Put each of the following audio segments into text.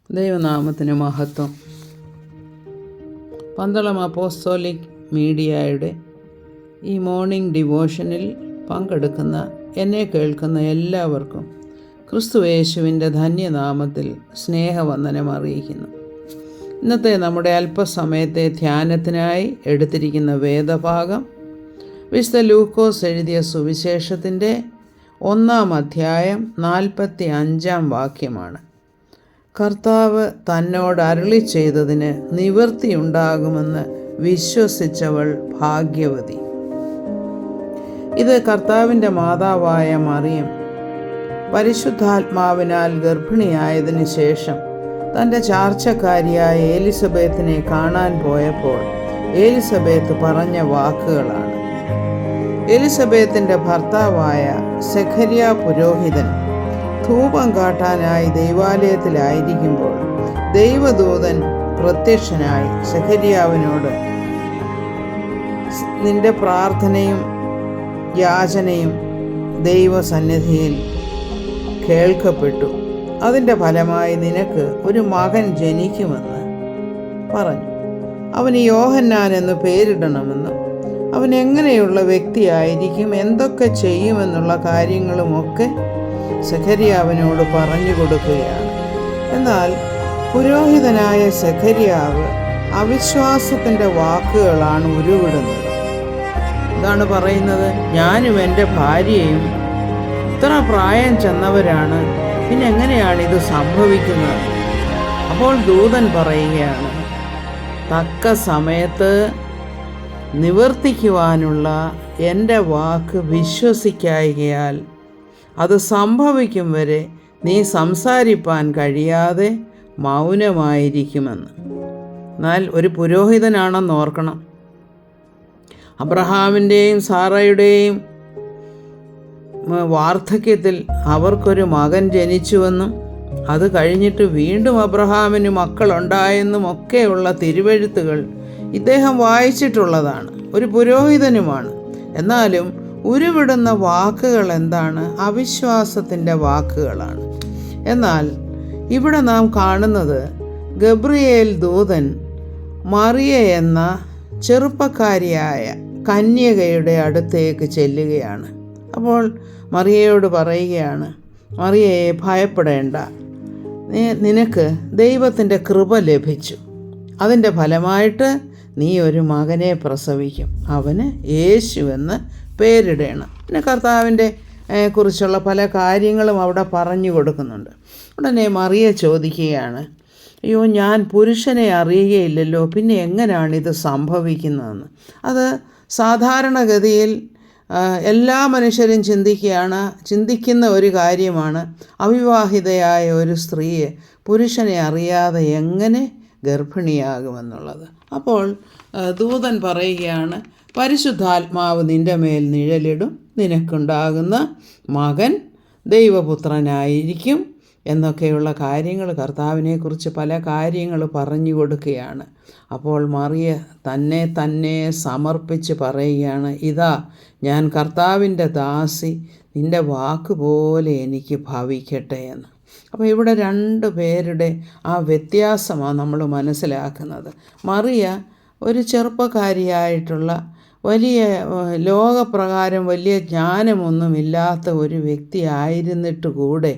ദൈവനാമത്തിന് മഹത്വം. പന്തളം അപ്പോസ്തോലിക് മീഡിയയുടെ ഈ മോർണിംഗ് ഡിവോഷനിൽ പങ്കെടുക്കുന്ന എന്നെ കേൾക്കുന്ന എല്ലാവർക്കും ക്രിസ്തുയേശുവിൻ്റെ ധന്യനാമത്തിൽ സ്നേഹവന്ദനം അറിയിക്കുന്നു. ഇന്നത്തെ നമ്മുടെ അല്പസമയത്തെ ധ്യാനത്തിനായി എടുത്തിരിക്കുന്ന വേദഭാഗം വിശുദ്ധ ലൂക്കോസ് എഴുതിയ സുവിശേഷത്തിൻ്റെ 1-ാം അധ്യായം 45-ാം വാക്യമാണ്. കർത്താവ് തന്നോട് അരുളി ചെയ്തതിന് നിവൃത്തിയുണ്ടാകുമെന്ന് വിശ്വസിച്ചവൾ ഭാഗ്യവതി. ഇത് കർത്താവിൻ്റെ മാതാവായ മറിയം പരിശുദ്ധാത്മാവിനാൽ ഗർഭിണിയായതിനു ശേഷം തൻ്റെ ചാർച്ചക്കാരിയായ എലിസബത്തിനെ കാണാൻ പോയപ്പോൾ എലിസബത്ത് പറഞ്ഞ വാക്കുകളാണ്. എലിസബത്തിൻ്റെ ഭർത്താവായ സെഖര്യ പുരോഹിതൻ ധൂപം കാട്ടാനായി ദൈവാലയത്തിലായിരിക്കുമ്പോൾ ദൈവദൂതൻ പ്രത്യക്ഷനായി സെഖര്യാവിനോട്, നിന്റെ പ്രാർത്ഥനയും യാചനയും ദൈവസന്നിധിയിൽ കേൾക്കപ്പെട്ടു. അതിൻ്റെ ഫലമായി നിനക്ക് ഒരു മകൻ ജനിക്കുമെന്ന് പറഞ്ഞു. അവന് യോഹന്നാൻ എന്ന് പേരിടണമെന്നും അവൻ എങ്ങനെയുള്ള വ്യക്തിയായിരിക്കും, എന്തൊക്കെ ചെയ്യുമെന്നുള്ള കാര്യങ്ങളുമൊക്കെ സെഖര്യാവിനോട് പറഞ്ഞു കൊടുക്കുകയാണ്. എന്നാൽ പുരോഹിതനായ സെഖര്യാവ് അവിശ്വാസത്തിൻ്റെ വാക്കുകളാണ് ഉരുവിടുന്നത്. ഇതാണ് പറയുന്നത്, ഞാനും എൻ്റെ ഭാര്യയും ഇത്ര പ്രായം ചെന്നവരാണ്, പിന്നെ എങ്ങനെയാണ് ഇത് സംഭവിക്കുന്നത്? അപ്പോൾ ദൂതൻ പറയുകയാണ്, തക്ക സമയത്ത് നിവർത്തിക്കുവാനുള്ള എൻ്റെ വാക്ക് വിശ്വസിക്കായ്കയാൽ അത് സംഭവിക്കും വരെ നീ സംസാരിപ്പാൻ കഴിയാതെ മൗനമായിരിക്കുമെന്ന്. എന്നാൽ ഒരു പുരോഹിതനാണെന്ന് ഓർക്കണം. അബ്രഹാമിൻ്റെയും സാറയുടെയും വാർദ്ധക്യത്തിൽ അവർക്കൊരു മകൻ ജനിച്ചുവെന്നും അത് കഴിഞ്ഞിട്ട് വീണ്ടും അബ്രഹാമിന് മക്കളുണ്ടായെന്നും ഒക്കെയുള്ള തിരുവെഴുത്തുകൾ ഇദ്ദേഹം വായിച്ചിട്ടുള്ളതാണ്. ഒരു പുരോഹിതനുമാണ്. എന്നാലും ഉരുവിടുന്ന വാക്കുകൾ എന്താണ്? അവിശ്വാസത്തിൻ്റെ വാക്കുകളാണ്. എന്നാൽ ഇവിടെ നാം കാണുന്നത് ഗബ്രിയേൽ ദൂതൻ മറിയ എന്ന ചെറുപ്പക്കാരിയായ കന്യകയുടെ അടുത്തേക്ക് ചെല്ലുകയാണ്. അപ്പോൾ മറിയയോട് പറയുകയാണ്, മറിയയെ ഭയപ്പെടേണ്ട, നിനക്ക് ദൈവത്തിൻ്റെ കൃപ ലഭിച്ചു. അതിൻ്റെ ഫലമായിട്ട് നീ ഒരു മകനെ പ്രസവിക്കും. അവന് യേശു എന്ന് പേരിടണം. പിന്നെ കർത്താവിൻ്റെ കുറിച്ചുള്ള പല കാര്യങ്ങളും അവിടെ പറഞ്ഞു കൊടുക്കുന്നുണ്ട്. ഉടനെ മറിയ ചോദിക്കുകയാണ്, അയ്യോ, ഞാൻ പുരുഷനെ അറിയുകയില്ലല്ലോ, പിന്നെ എങ്ങനെയാണ് ഇത് സംഭവിക്കുന്നതെന്ന്. അത് സാധാരണഗതിയിൽ എല്ലാ മനുഷ്യരും ചിന്തിക്കുന്ന ഒരു കാര്യമാണ്. അവിവാഹിതയായ ഒരു സ്ത്രീയെ പുരുഷനെ അറിയാതെ എങ്ങനെ ഗർഭിണിയാകുമെന്നുള്ളത്. അപ്പോൾ ദൂതൻ പറയുകയാണ്, പരിശുദ്ധാത്മാവ് നിൻ്റെ മേൽ നിഴലിടും, നിനക്കുണ്ടാകുന്ന മകൻ ദൈവപുത്രനായിരിക്കും എന്നൊക്കെയുള്ള കാര്യങ്ങൾ, കർത്താവിനെക്കുറിച്ച് പല കാര്യങ്ങൾ പറഞ്ഞു കൊടുക്കുകയാണ്. അപ്പോൾ മറിയ തന്നെ സമർപ്പിച്ച് പറയുകയാണ്, ഇതാ ഞാൻ കർത്താവിൻ്റെ ദാസി, നിൻ്റെ വാക്കുപോലെ എനിക്ക് ഭവിക്കട്ടെ എന്ന്. അപ്പോൾ ഇവിടെ 2 പേരുടെ ആ വ്യത്യാസമാണ് നമ്മൾ മനസ്സിലാക്കുന്നത്. മറിയ ഒരു ചെറുപ്പക്കാരിയായിട്ടുള്ള വലിയ ലോകപ്രകാരം വലിയ ജ്ഞാനമൊന്നുമില്ലാത്ത ഒരു വ്യക്തി ആയിരുന്നിട്ട് കൂടെ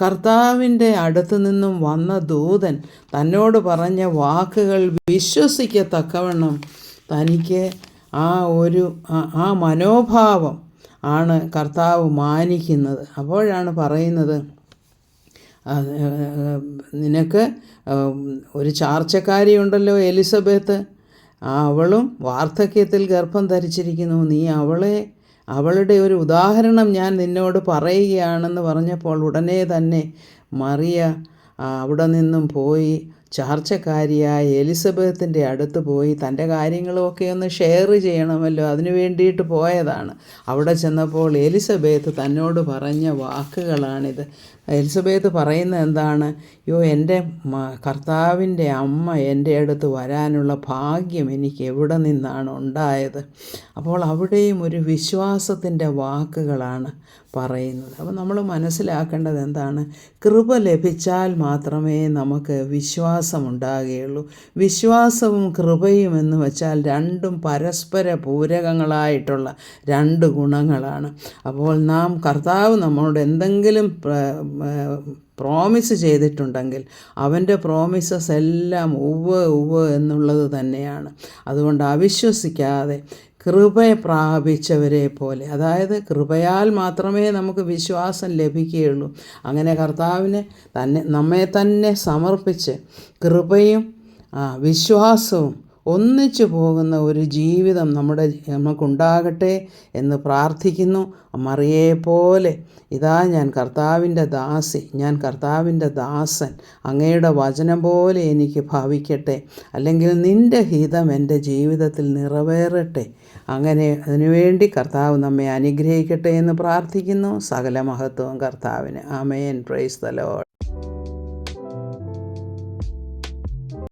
കർത്താവിൻ്റെ അടുത്തു നിന്നും വന്ന ദൂതൻ തന്നോട് പറഞ്ഞ വാക്കുകൾ വിശ്വസിക്കത്തക്കവണ്ണം തനിക്ക് ആ മനോഭാവം ആണ് കർത്താവ് മാനിക്കുന്നത്. അപ്പോഴാണ് പറയുന്നത്, നിനക്ക് ഒരു ചാർച്ചക്കാരിയുണ്ടല്ലോ എലിസബത്ത്, അവളും വാർദ്ധക്യത്തിൽ ഗർഭം ധരിച്ചിരിക്കുന്നു. നീ അവളുടെ ഒരു ഉദാഹരണം ഞാൻ നിന്നോട് പറയുകയാണെന്ന് പറഞ്ഞപ്പോൾ ഉടനെ തന്നെ മറിയ അവിടെ നിന്നും പോയി ചാർച്ചക്കാരിയായ എലിസബത്തിൻ്റെ അടുത്ത് പോയി തൻ്റെ കാര്യങ്ങളുമൊക്കെ ഒന്ന് ഷെയർ ചെയ്യണമല്ലോ, അതിനു വേണ്ടിയിട്ട് പോയതാണ്. അവിടെ ചെന്നപ്പോൾ എലിസബത്ത് തന്നോട് പറഞ്ഞ വാക്കുകളാണിത്. എലിസബത്ത് പറയുന്നത് എന്താണ്? എൻ്റെ കർത്താവിൻ്റെ അമ്മ എൻ്റെ അടുത്ത് വരാനുള്ള ഭാഗ്യം എനിക്ക് എവിടെ നിന്നാണ് ഉണ്ടായത്. അപ്പോൾ അവിടെയും ഒരു വിശ്വാസത്തിൻ്റെ വാക്കുകളാണ് പറയുന്നത്. അപ്പോൾ നമ്മൾ മനസ്സിലാക്കേണ്ടത് എന്താണ്? കൃപ ലഭിച്ചാൽ മാത്രമേ നമുക്ക് വിശ്വാസമുണ്ടാകുകയുള്ളൂ. വിശ്വാസവും കൃപയും എന്ന് വെച്ചാൽ രണ്ടും പരസ്പര പൂരകങ്ങളായിട്ടുള്ള രണ്ട് ഗുണങ്ങളാണ്. അപ്പോൾ നാം കർത്താവ് നമ്മളോട് എന്തെങ്കിലും പ്രോമിസ് ചെയ്തിട്ടുണ്ടെങ്കിൽ അവൻ്റെ പ്രോമിസസ് എല്ലാം ഉവ്വ് എന്നുള്ളത് തന്നെയാണ്. അതുകൊണ്ട് അവിശ്വസിക്കാതെ കൃപയെ പ്രാപിച്ചവരെ പോലെ, അതായത് കൃപയാൽ മാത്രമേ നമുക്ക് വിശ്വാസം ലഭിക്കുകയുള്ളൂ. അങ്ങനെ കർത്താവിന് നമ്മെ തന്നെ സമർപ്പിച്ച് കൃപയും വിശ്വാസവും ഒന്നിച്ചു പോകുന്ന ഒരു ജീവിതം നമുക്കുണ്ടാകട്ടെ എന്ന് പ്രാർത്ഥിക്കുന്നു. മറിയയെപ്പോലെ ഇതാ ഞാൻ കർത്താവിൻ്റെ ദാസി, ഞാൻ കർത്താവിൻ്റെ ദാസൻ, അങ്ങയുടെ വചനം പോലെ എനിക്ക് ഭവിക്കട്ടെ, അല്ലെങ്കിൽ നിൻ്റെ ഹിതം എൻ്റെ ജീവിതത്തിൽ നിറവേറട്ടെ. അങ്ങനെ അതിനുവേണ്ടി കർത്താവ് നമ്മെ അനുഗ്രഹിക്കട്ടെ എന്ന് പ്രാർത്ഥിക്കുന്നു. സകല മഹത്വവും കർത്താവിന്. ആമേൻ. Praise the Lord.